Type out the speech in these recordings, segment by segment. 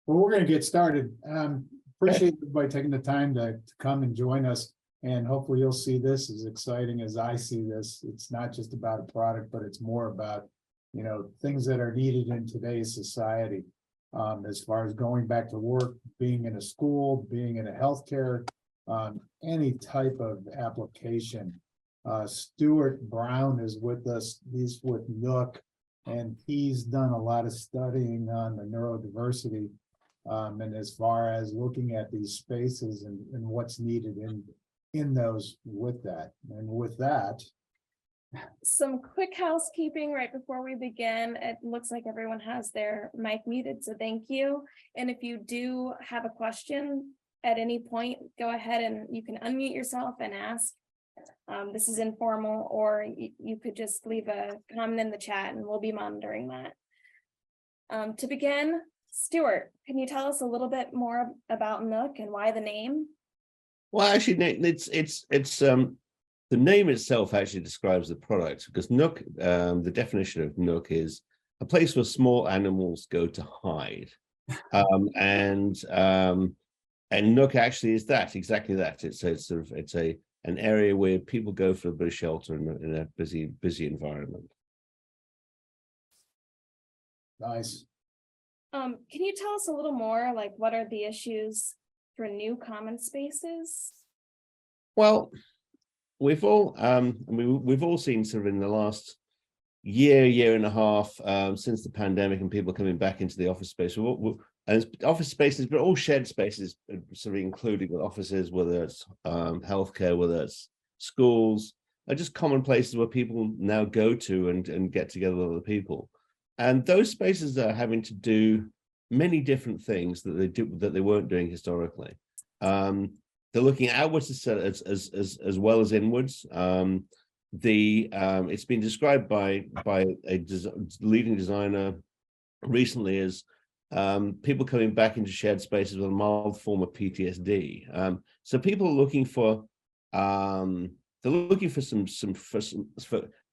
Well, we're going to get started. Appreciate everybody taking the time to come and join us. And hopefully you'll see this as exciting as I see this. It's not just about a product, but it's more about, you know, things that are needed in today's society. As far as going back to work, being in a school, being in a healthcare, any type of application. Stuart Brown is with us. He's with Nook, and he's done a lot of studying on the neurodiversity. And as far as looking at these spaces and what's needed in those with that. And with that, some quick housekeeping right before we begin. It looks like everyone has their mic muted, so thank you. And if you do have a question at any point, go ahead and you can unmute yourself and ask. This is informal, or you could just leave a comment in the chat and we'll be monitoring that. To begin, Stuart, can you tell us a little bit more about Nook and why the name? Well, actually, it's the name itself actually describes the product, because Nook, the definition of Nook is a place where small animals go to hide, and Nook actually is that, exactly that. It's an area where people go for a bit of shelter in a busy environment. nice. Can you tell us a little more, like what are the issues for new common spaces? Well, we've all we've all seen sort of in the last year and a half, since the pandemic and people coming back into the office space, and office spaces, but all shared spaces, sort of including with offices, whether it's healthcare, whether it's schools, are just common places where people now go to and get together with other people. And those spaces are having to do many different things that they weren't doing historically. They're looking outwards as well as inwards. It's been described by a leading designer recently as people coming back into shared spaces with a mild form of PTSD. So people are looking for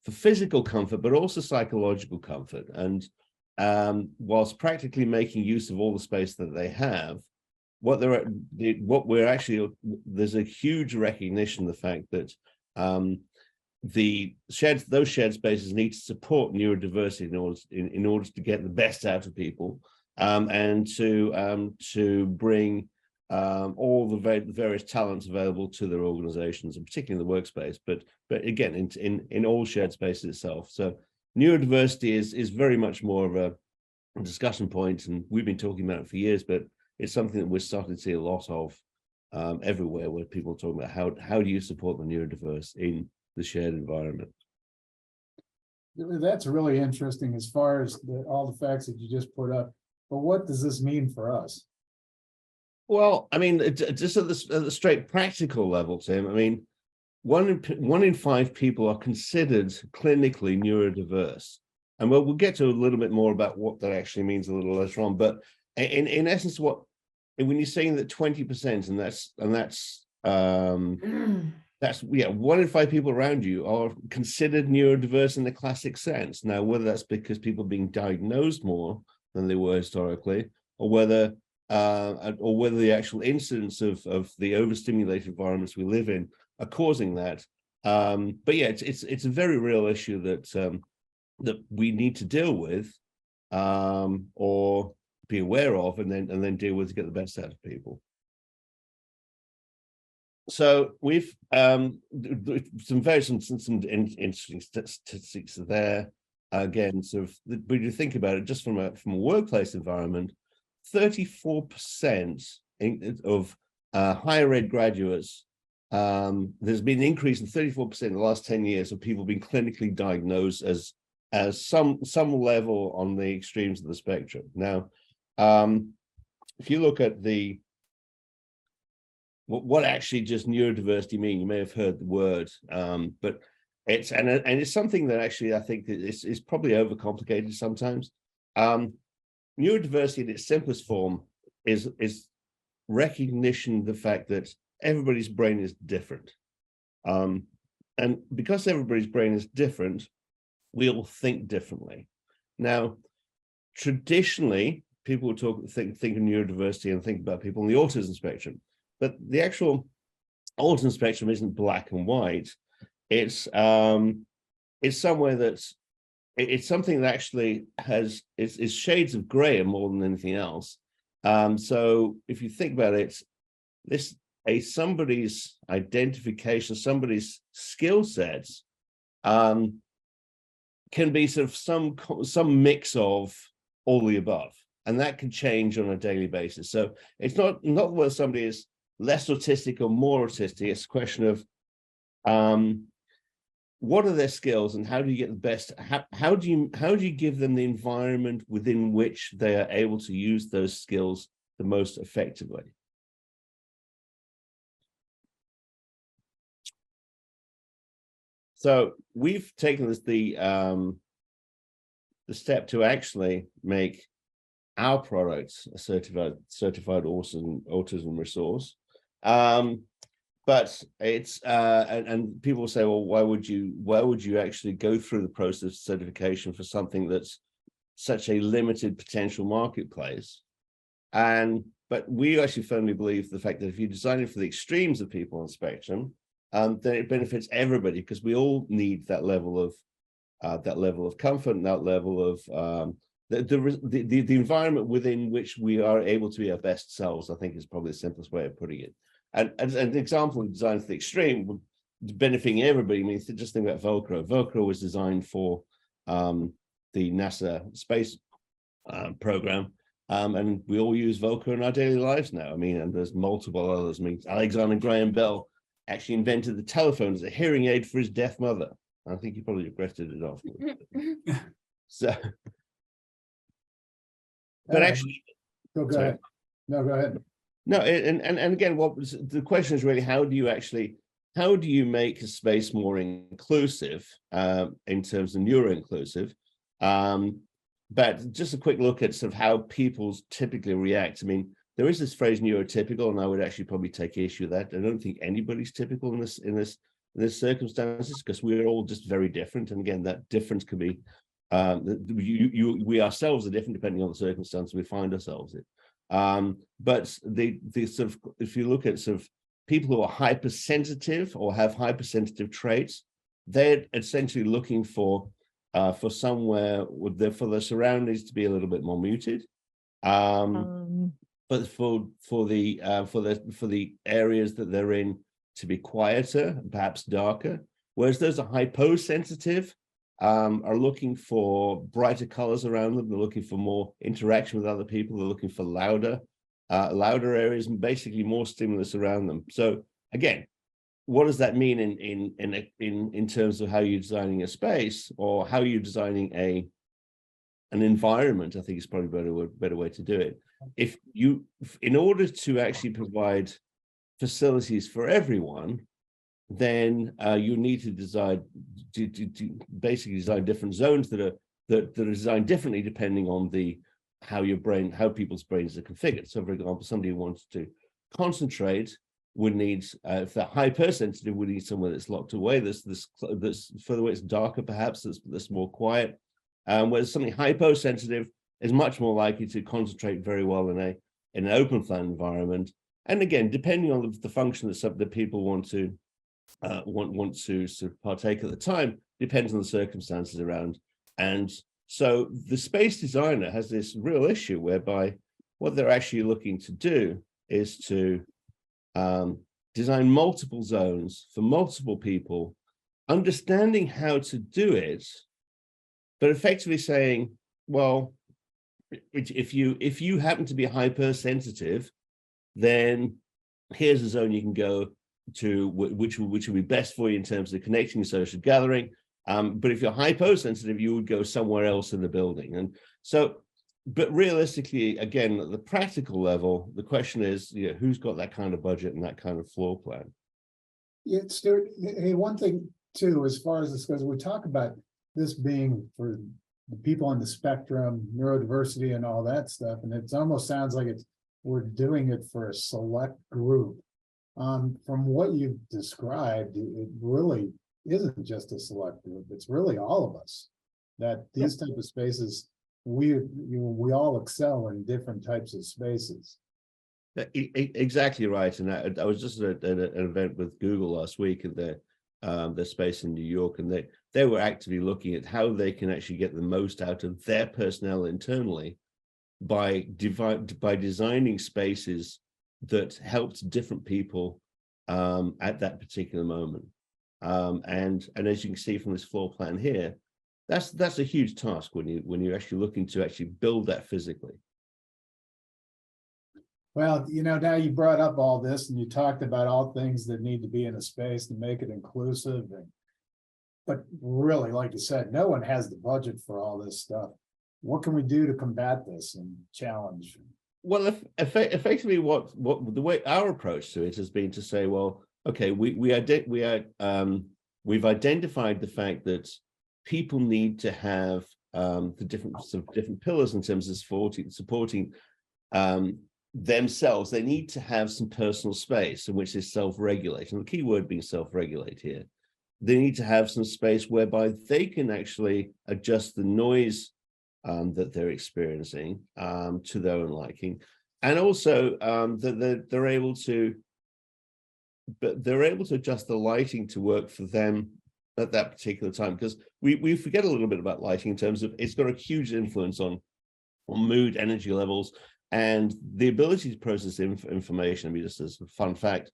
for physical comfort, but also psychological comfort. And whilst practically making use of all the space that they have, there's a huge recognition of the fact that those shared spaces need to support neurodiversity in order to get the best out of people, and to bring all the various talents available to their organizations, and particularly in the workspace, but again in all shared spaces itself. So neurodiversity is very much more of a discussion point, and we've been talking about it for years, but it's something that we're starting to see a lot of everywhere, where people are talking about how do you support the neurodiverse in the shared environment. That's really interesting as far as all the facts that you just put up. But what does this mean for us? Well, I mean, just at the straight practical level, Tim, I mean, one in 5 people are considered clinically neurodiverse. And we'll get to a little bit more about what that actually means a little later on. But in essence, when you're saying that 20%, and that's 1 in 5 people around you are considered neurodiverse in the classic sense. Now, whether that's because people are being diagnosed more than they were historically, or whether the actual incidence of the overstimulated environments we live in are causing that. But yeah, it's a very real issue that we need to deal with, or be aware of, and then deal with to get the best out of people. So we've some interesting statistics there. Again, sort of, when you think about it, just from a workplace environment, 34% of higher ed graduates, there's been an increase in 34% in the last 10 years of people being clinically diagnosed as some level on the extremes of the spectrum. Now, if you look at what actually just neurodiversity mean, you may have heard the word, but it's something that actually I think is probably overcomplicated sometimes. Neurodiversity in its simplest form is recognition of the fact that everybody's brain is different. And because everybody's brain is different, we all think differently. Now, traditionally, people think of neurodiversity and think about people on the autism spectrum, but the actual autism spectrum isn't black and white. It's somewhere that's it's something that actually is shades of gray more than anything else. So if you think about it, somebody's identification, somebody's skill sets can be sort of some mix of all the above, and that can change on a daily basis. So it's not whether somebody is less autistic or more autistic. It's a question of what are their skills and how do you get the best? How do you give them the environment within which they are able to use those skills the most effectively? So we've taken the step to actually make our products a certified autism resource. But it's and people say, well, why would you actually go through the process of certification for something that's such a limited potential marketplace? But we actually firmly believe the fact that if you design it for the extremes of people on the spectrum, then it benefits everybody, because we all need that level of comfort and that level of the environment within which we are able to be our best selves. I think is probably the simplest way of putting it. And as an example of design for the extreme, benefiting everybody, I mean, just think about Velcro. Velcro was designed for the NASA space program, and we all use Velcro in our daily lives now. I mean, and there's multiple others. I mean, Alexander Graham Bell actually invented the telephone as a hearing aid for his deaf mother. I think he probably regretted it afterwards. So, but actually, go ahead. No, go ahead. No, and again, the question is really, how do you make a space more inclusive in terms of neuro-inclusive? But just a quick look at sort of how people typically react. I mean, there is this phrase neurotypical, and I would actually probably take issue with that. I don't think anybody's typical in this circumstances, because we're all just very different. And again, that difference could be we ourselves are different depending on the circumstance we find ourselves in. But the sort of, if you look at sort of people who are hypersensitive or have hypersensitive traits, they're essentially looking for somewhere for their surroundings to be a little bit more muted. But for the areas that they're in to be quieter, perhaps darker. Whereas those are hyposensitive, are looking for brighter colors around them. They're looking for more interaction with other people. They're looking for louder areas and basically more stimulus around them. So again, what does that mean in terms of how you're designing a space or how you're designing an environment? I think is probably a better way to do it. In order to actually provide facilities for everyone, then you need to design basically design different zones that are designed differently depending on how people's brains are configured. So, for example, somebody who wants to concentrate would need, if they're hypersensitive, would need somewhere that's locked away, that's further away, it's darker, perhaps that's more quiet. Whereas something hyposensitive is much more likely to concentrate very well in an open plan environment. And again, depending on the function that people want to sort of partake at the time, depends on the circumstances around. And so the space designer has this real issue whereby what they're actually looking to do is to design multiple zones for multiple people, understanding how to do it, but effectively saying, well, if you happen to be hypersensitive, then here's a zone you can go to, which will be best for you in terms of connecting, social gathering. But if you're hyposensitive, you would go somewhere else in the building. And so, but realistically, again, at the practical level, the question is, who's got that kind of budget and that kind of floor plan? Yeah, Stuart, hey, one thing too, as far as this goes, we talk about this being for the people on the spectrum, neurodiversity and all that stuff, and it almost sounds like we're doing it for a select group. From what you've described, it really isn't just a select group. It's really all of us, that these type of spaces we all excel in different types of spaces. Exactly right. And I was just at an event with Google last week at their space in New York, and they were actively looking at how they can actually get the most out of their personnel internally by designing spaces that helped different people at that particular moment. And as you can see from this floor plan here, that's a huge task when you're actually looking to actually build that physically. Well, now you brought up all this and you talked about all things that need to be in a space to make it inclusive. But really, like you said, no one has the budget for all this stuff. What can we do to combat this and challenge? Well, effectively, what the way our approach to it has been to say, well, okay, we've identified the fact that people need to have the different pillars in terms of supporting themselves. They need to have some personal space in which they self-regulate, and the key word being self-regulate here. They need to have some space whereby they can actually adjust the noise that they're experiencing to their own liking, and also that they're able to adjust the lighting to work for them at that particular time, because we forget a little bit about lighting in terms of it's got a huge influence on mood, energy levels, and the ability to process information. I mean, just as a fun fact,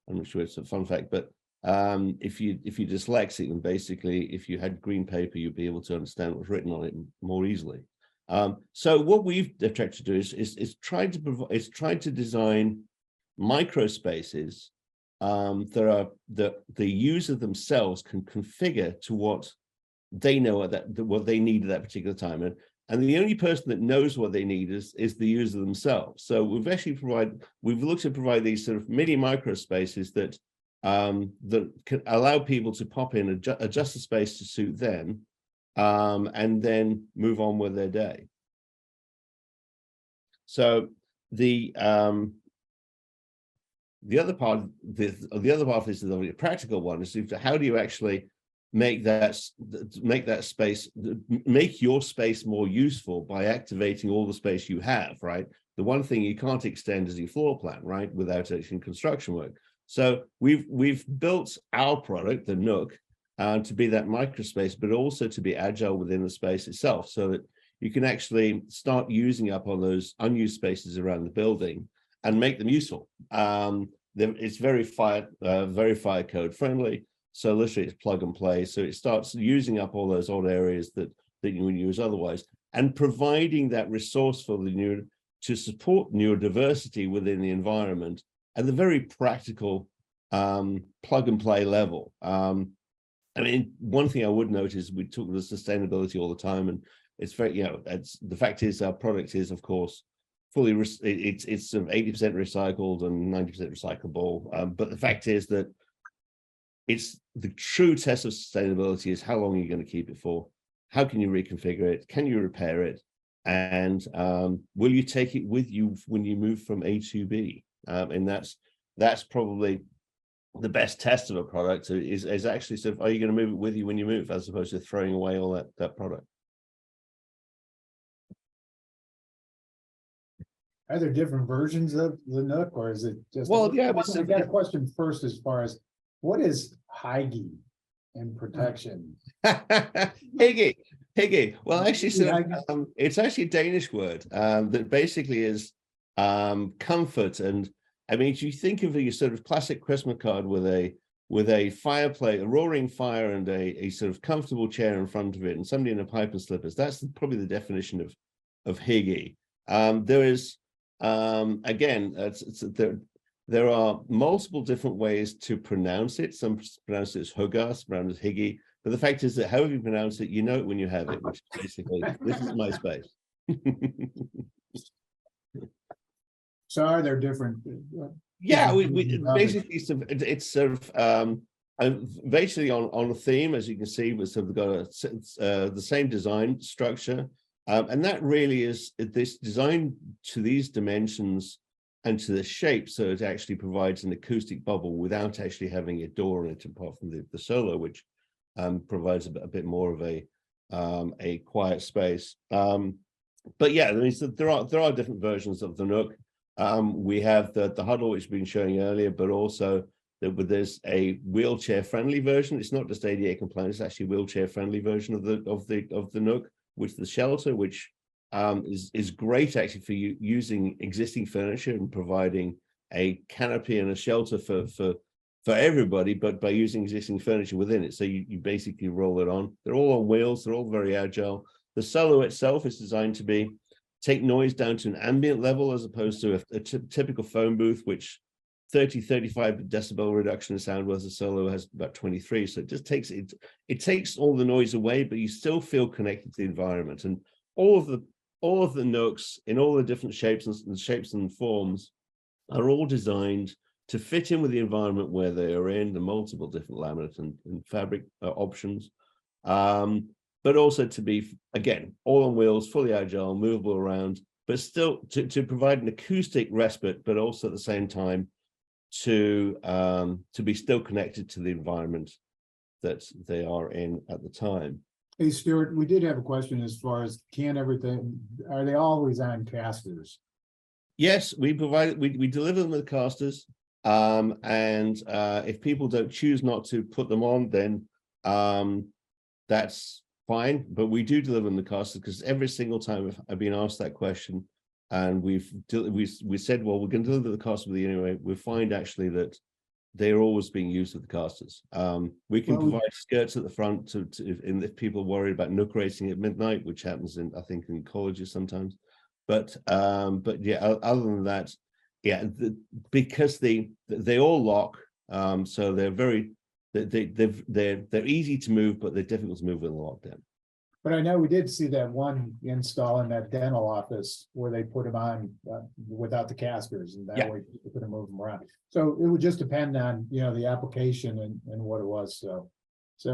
I'm not sure it's a fun fact, but if you're dyslexic, and basically if you had green paper, you'd be able to understand what's written on it more easily. So what we've tried to do is try to design micro spaces that the user themselves can configure to what they know what they need at that particular time. And the only person that knows what they need is the user themselves. So we've looked to provide these sort of mini micro spaces that can allow people to pop in, adjust the space to suit them, and then move on with their day. So the other part of this is the practical one, is how do you actually make your space more useful by activating all the space you have, right? The one thing you can't extend is your floor plan, right, without actually construction work. So we've built our product, the Nook, to be that microspace, but also to be agile within the space itself, so that you can actually start using up on those unused spaces around the building and make them useful. It's very fire code friendly. So literally it's plug and play. So it starts using up all those old areas that you would use otherwise, and providing that resource for to support neurodiversity within the environment at the very practical plug and play level. I mean, one thing I would note is we talk about sustainability all the time, and it's very, the fact is our product is, of course, fully, it's sort of 80% recycled and 90% recyclable. But the fact is that it's the true test of sustainability is how long are you going to keep it for? How can you reconfigure it? Can you repair it? And will you take it with you when you move from A to B? And that's probably the best test of a product is actually sort of, are you going to move it with you when you move, as opposed to throwing away all that product? Are there different versions of the Nook, or is it just? Well, yeah, I got a question first as far as what is Hygge and protection? Hygge. Well, actually, so, it's actually a Danish word that basically is comfort. And I mean, if you think of your sort of classic Christmas card with a fireplace, a roaring fire, and a sort of comfortable chair in front of it, and somebody in a pipe and slippers, that's probably the definition of Hygge. There is again, there are multiple different ways to pronounce it. Some pronounce it as Huggas, pronounce it as Hygge. But the fact is that however you pronounce it, you know it when you have it, which is basically, this is my space. So are there different? Yeah, we basically, it's sort of basically on a theme, as you can see, we've sort of got the same design structure. And that really is this design to these dimensions and to the shape, so it actually provides an acoustic bubble without actually having a door in it, apart from the solo, which provides a bit more of a quiet space. but yeah, I mean, so there are different versions of the Nook. We have the huddle, which we've been showing earlier, but also there's a wheelchair friendly version. It's not just ADA compliant, it's actually a wheelchair friendly version of the Nook, which is the shelter, which is great actually for you using existing furniture and providing a canopy and a shelter for everybody, but by using existing furniture within it. So you basically roll it on. They're all on wheels, they're all very agile. The solo itself is designed to take noise down to an ambient level, as opposed to a typical phone booth, which 30-35 decibel reduction in sound, whereas the solo has about 23. So it just takes it takes all the noise away, but you still feel connected to the environment. And all of the Nooks in all the different shapes and forms are all designed to fit in with the environment where they are in, the multiple different laminate and fabric options. But also to be, again, all on wheels, fully agile, movable around, but still to provide an acoustic respite, but also at the same time to be still connected to the environment that they are in at the time. Hey, Stuart, we did have a question as far as are they always on casters? Yes, we deliver them with casters. And if people don't choose not to put them on, then that's fine. But we do deliver them the casters, because every single time I've been asked that question, and we said, well, we're going to deliver the casters with you anyway, we find actually that they're always being used with the casters. We can provide skirts at the front if people are worried about nook racing at midnight, which happens I think in colleges sometimes. But yeah, other than that, yeah, because they all lock, so they're easy to move, but they're difficult to move with a lockdown. But I know we did see that one install in that dental office where they put them on without the casters, and that way people couldn't move them around. So it would just depend on, the application and what it was. So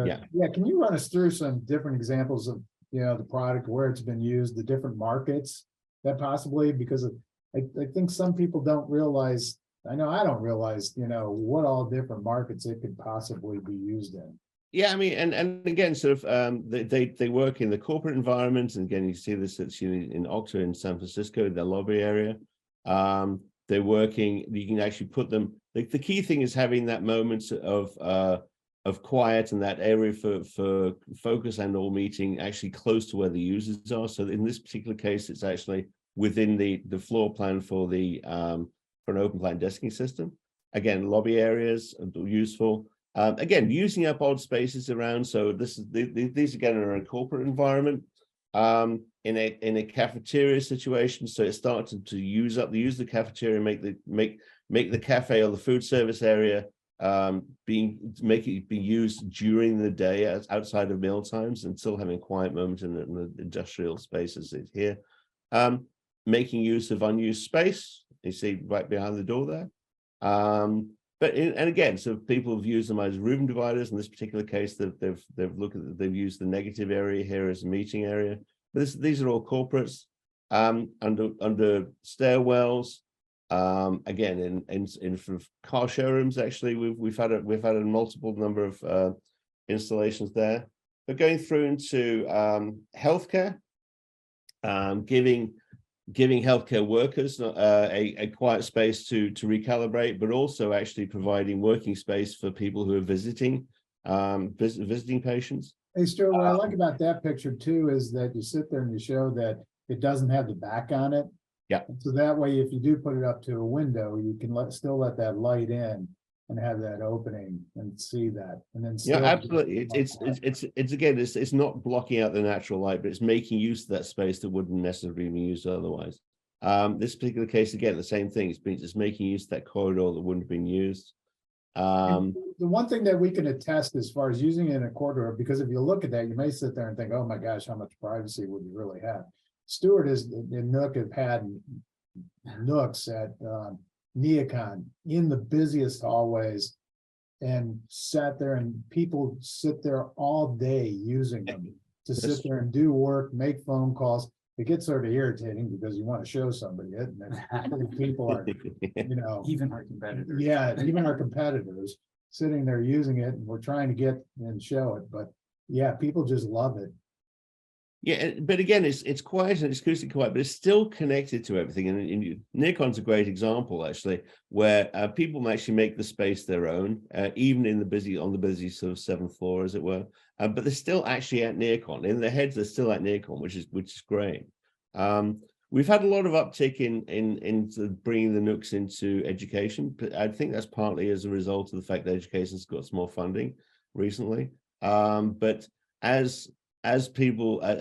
yeah, can you run us through some different examples of, the product, where it's been used, the different markets that possibly, because I think some people don't realize, I know I don't realize, what all different markets it could possibly be used in. Yeah, I mean, and again, sort of, they work in the corporate environment, and again, you see this in Okta in San Francisco, the lobby area. They're working. You can actually put them. The key thing is having that moment of quiet and that area for focus and all meeting actually close to where the users are. So in this particular case, it's actually within the floor plan for an open plan desking system. Again, lobby areas are useful. Again, using up odd spaces around. So these again are in a corporate environment, in a cafeteria situation. So it started to use the cafeteria, make the cafe or the food service area be used during the day outside of meal times, and still having a quiet moment in the industrial spaces here. Making use of unused space. You see right behind the door there. And again, so people have used them as room dividers. In this particular case, they've used the negative area here as a meeting area. But these are all corporates under stairwells. Again, in sort of car showrooms. Actually, we've had a multiple number of installations there. But going through into healthcare, giving healthcare workers a quiet space to recalibrate, but also actually providing working space for people who are visiting patients. Hey, Stuart, what I like about that picture too is that you sit there and you show that it doesn't have the back on it. Yeah. So that way, if you do put it up to a window, you can still let that light in and have that opening and see that, and then still absolutely. It's not blocking out the natural light, but it's making use of that space that wouldn't necessarily be used otherwise. This particular case, again, the same thing. It's making use of that corridor that wouldn't have been used. The one thing that we can attest as far as using it in a corridor, because if you look at that, you may sit there and think, oh my gosh, how much privacy would you really have? Stuart and Nook have had Nooks at Neocon in the busiest hallways, and sat there, and people sit there all day using them to sit there and do work, make phone calls. It gets sort of irritating because you want to show somebody it, and people are, even our competitors. Yeah, even our competitors sitting there using it, and we're trying to get and show it, but yeah, people just love it. Yeah, but again, it's quiet and it's acoustically quiet, but it's still connected to everything. And Nearcon's a great example, actually, where people actually make the space their own, even in on the busy sort of 7th floor, as it were. But they're still actually at Nearcon. In their heads, they're still at Nearcon, which is great. We've had a lot of uptick in bringing the Nooks into education, but I think that's partly as a result of the fact that education's got some more funding recently. But as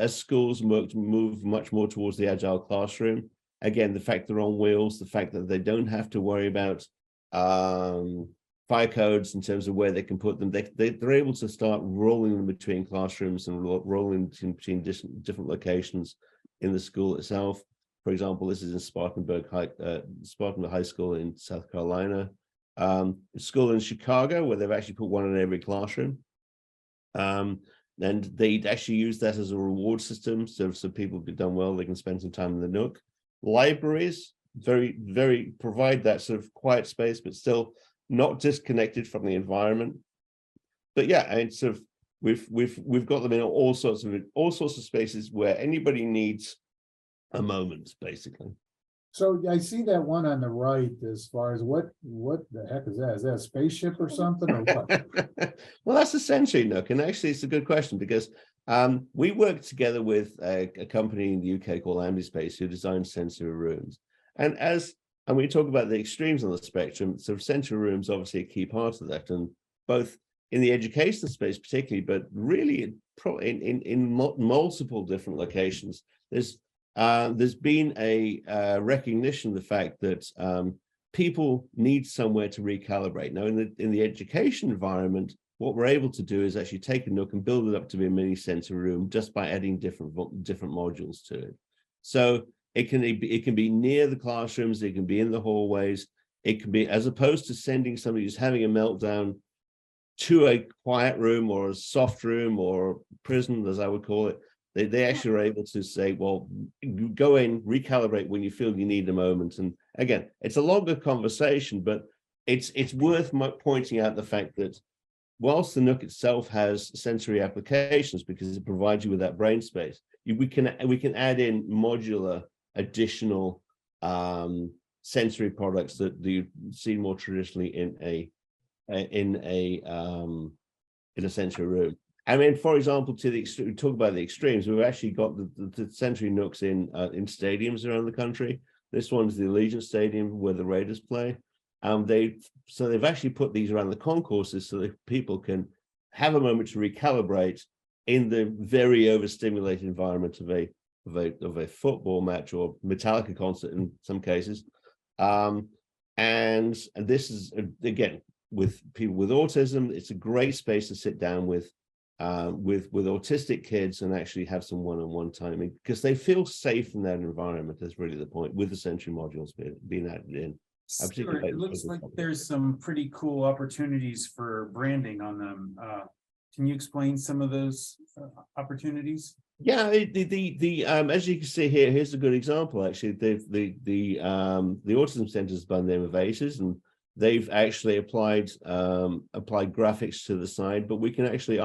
schools move much more towards the agile classroom, again, the fact they're on wheels, the fact that they don't have to worry about fire codes in terms of where they can put them, they're able to start rolling them between classrooms and rolling between different locations in the school itself. For example, this is in Spartanburg High School in South Carolina. A school in Chicago where they've actually put one in every classroom. And they'd actually use that as a reward system. So people who've done well, they can spend some time in the Nook. Libraries very provide that sort of quiet space, but still not disconnected from the environment. But yeah, it's sort of we've got them in all sorts of spaces where anybody needs a moment, basically. So I see that one on the right as far as what the heck is that? Is that a spaceship or something? Or what? Well, that's a Sensory Nook, and actually it's a good question because we worked together with a company in the UK called Ambispace who designed sensory rooms. And we talk about the extremes on the spectrum, so sensory rooms obviously a key part of that, and both in the educational space particularly, but really in multiple different locations. There's been a recognition of the fact that people need somewhere to recalibrate. Now, in the education environment, what we're able to do is actually take a Nook and build it up to be a mini sensory room just by adding different modules to it. So it can be near the classrooms, it can be in the hallways, it can be, as opposed to sending somebody who's having a meltdown to a quiet room or a soft room or prison, as I would call it. They actually are able to say, well, go in, recalibrate when you feel you need a moment. And again, it's a longer conversation, but it's worth pointing out the fact that whilst the Nook itself has sensory applications because it provides you with that brain space, we can add in modular additional sensory products that you see more traditionally in a sensory room. I mean, for example, talk about the extremes. We've actually got the sensory Nooks in stadiums around the country. This one's the Allegiant Stadium where the Raiders play. They've actually put these around the concourses so that people can have a moment to recalibrate in the very overstimulated environment of a football match or Metallica concert in some cases. And this is, again, with people with autism, it's a great space to sit down with autistic kids and actually have some one-on-one time because they feel safe in that environment. That's really the point with the sensory modules being added in. Stuart, it looks like there's some pretty cool opportunities for branding on them. Can you explain some of those opportunities? Yeah, as you can see here, here's a good example. Actually, the Autism Centre is by the name of ACES, and they've actually applied graphics to the side. But we can actually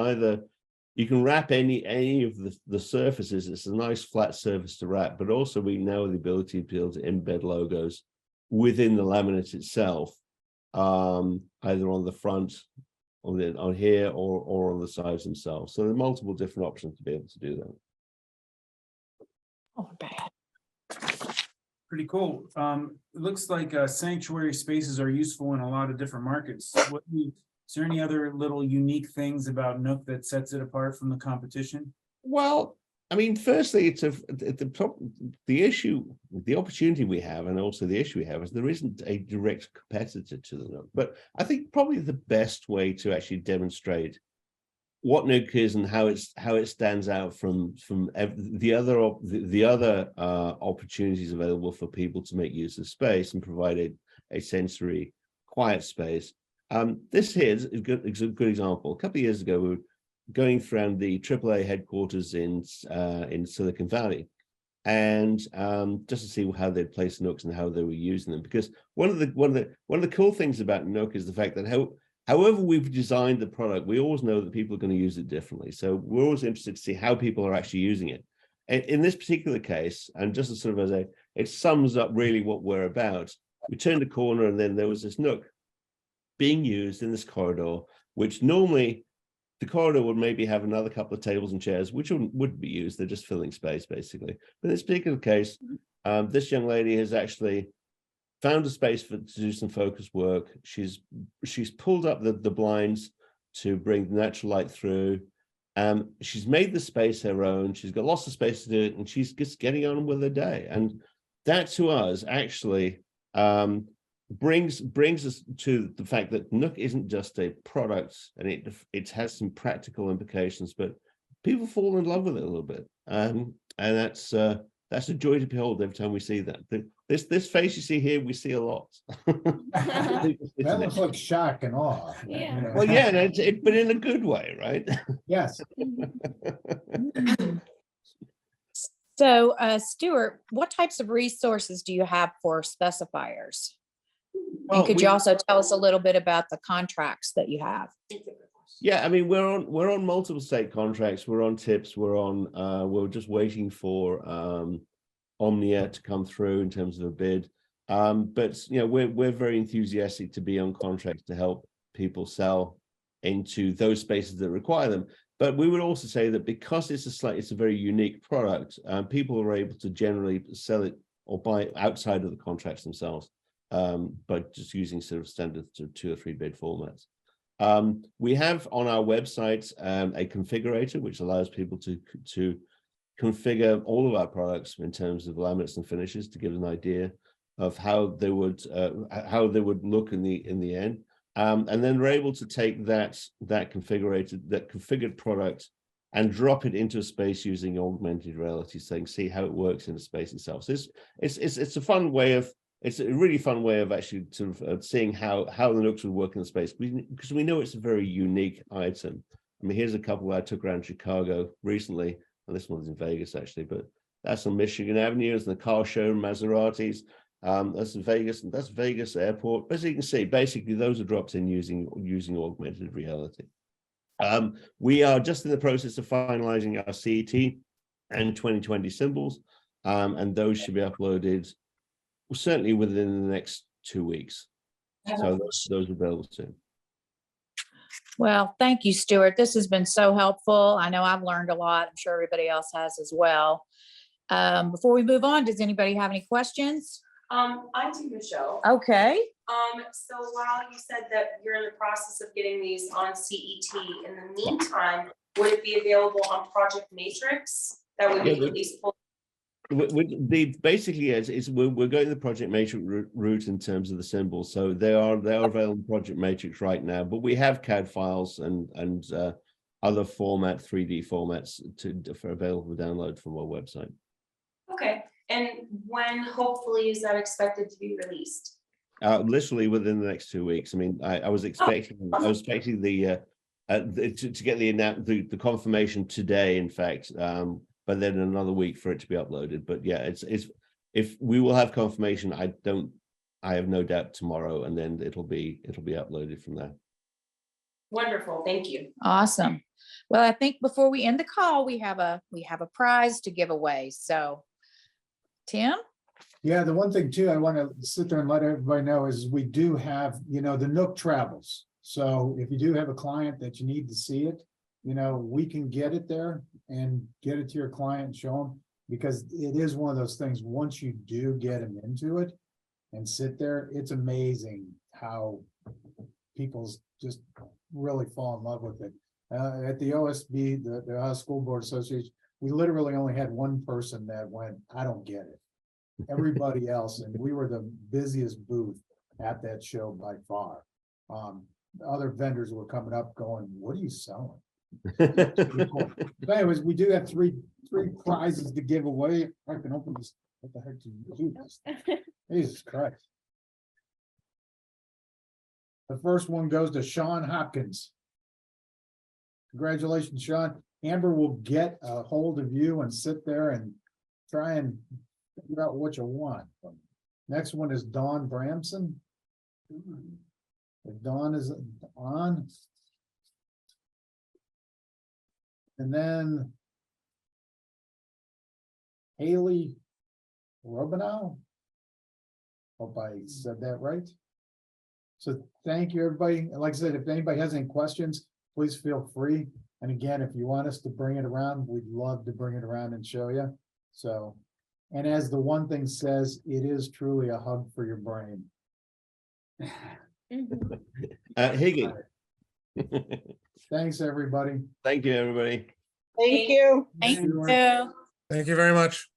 you can wrap any of the surfaces. It's a nice flat surface to wrap, but also we now have the ability to be able to embed logos within the laminate itself, either on the front, on here, or on the sides themselves. So there are multiple different options to be able to do that. Oh, bad. Pretty cool. It looks like sanctuary spaces are useful in a lot of different markets. Is there any other little unique things about Nook that sets it apart from the competition? Well, I mean, firstly, it's the opportunity we have, and also the issue we have is there isn't a direct competitor to the Nook. But I think probably the best way to actually demonstrate what Nook is and how it stands out from the other opportunities available for people to make use of space and provide a sensory quiet space. This here is a good example. A couple of years ago, we were going around the AAA headquarters in Silicon Valley, and just to see how they'd place Nooks and how they were using them. Because one of the cool things about Nook is the fact that however we've designed the product, we always know that people are going to use it differently. So we're always interested to see how people are actually using it. in this particular case, and just as sort of as it sums up really what we're about. We turned a corner and then there was this nook being used in this corridor, which normally the corridor would maybe have another couple of tables and chairs, which wouldn't be used. They're just filling space, basically. But in this particular case, this young lady has actually found a space to do some focus work. She's pulled up the blinds to bring the natural light through. She's made the space her own. She's got lots of space to do it, and she's just getting on with her day. And that, to us, actually brings us to the fact that Nook isn't just a product, and it has some practical implications, but people fall in love with it a little bit, and that's a joy to behold every time we see that. This face you see here, we see a lot. That looks like shock and awe. Yeah. you know. Well, yeah, but in a good way, right? Yes. So, Stuart, what types of resources do you have for specifiers? Well, And could you also tell us a little bit about the contracts that you have? Yeah, I mean, we're on multiple state contracts. We're on TIPS. We're just waiting for Omnia to come through in terms of a bid. But we're very enthusiastic to be on contracts to help people sell into those spaces that require them. But we would also say that because it's a very unique product, people are able to generally sell it or buy it outside of the contracts themselves, but just using sort of standard 2 or 3 bid formats. We have on our website a configurator which allows people to configure all of our products in terms of laminates and finishes to give an idea of how they would look in the end. And then we're able to take that configured product and drop it into a space using augmented reality, see how it works in the space itself. So it's a fun way of, it's a really fun way of actually sort of seeing how the Nooks would work in the space, because we know it's a very unique item. I mean, here's a couple I took around Chicago recently, and this one's in Vegas actually, but that's on Michigan Avenue. It's in the car show, Maseratis. That's in Vegas, and that's Vegas Airport. As you can see, basically those are dropped in using augmented reality. We are just in the process of finalizing our CET and 2020 symbols, and those should be uploaded certainly within the next 2 weeks. So those are available soon. Well, thank you, Stuart. This has been so helpful. I know I've learned a lot. I'm sure everybody else has as well. Before we move on, does anybody have any questions? I do, Michelle. Okay. So while you said that you're in the process of getting these on CET, in the meantime, would it be available on Project Matrix? That would be at least pull. Basically, we're going the Project Matrix route in terms of the symbols. So they are available in Project Matrix right now, but we have CAD files and other 3D formats for available for download from our website. Okay, and when hopefully is that expected to be released? Literally within the next 2 weeks. I mean, I was expecting to get the confirmation today, in fact, but then another week for it to be uploaded. But yeah, if we will have confirmation, I have no doubt tomorrow, and then it'll be uploaded from there. Wonderful, thank you. Awesome. Well, I think before we end the call, we have a prize to give away. So, Tim? Yeah, the one thing too, I want to sit there and let everybody know is we do have, the Nook travels. So if you do have a client that you need to see it, we can get it there and get it to your client and show them, because it is one of those things, once you do get them into it and sit there, it's amazing how people just really fall in love with it. At the OSB, the Ohio School Board Association, we literally only had one person that went, I don't get it. Everybody else, and we were the busiest booth at that show by far. Other vendors were coming up going, what are you selling? But anyways, we do have three prizes to give away. I can open this. What the heck do you do this? Jesus Christ. The first one goes to Sean Hopkins. Congratulations, Sean. Amber will get a hold of you and sit there and try and figure out what you want. Next one is Dawn Bramson. If Dawn is on. And then Haley Robinow. Hope I said that right. So thank you, everybody. And like I said, if anybody has any questions, please feel free. And again, if you want us to bring it around, we'd love to bring it around and show you. So, and as the one thing says, it is truly a hug for your brain. Mhm. Higgy. Thanks, everybody. Thank you, everybody. Thank you. Thank Sure. you. Thank you very much.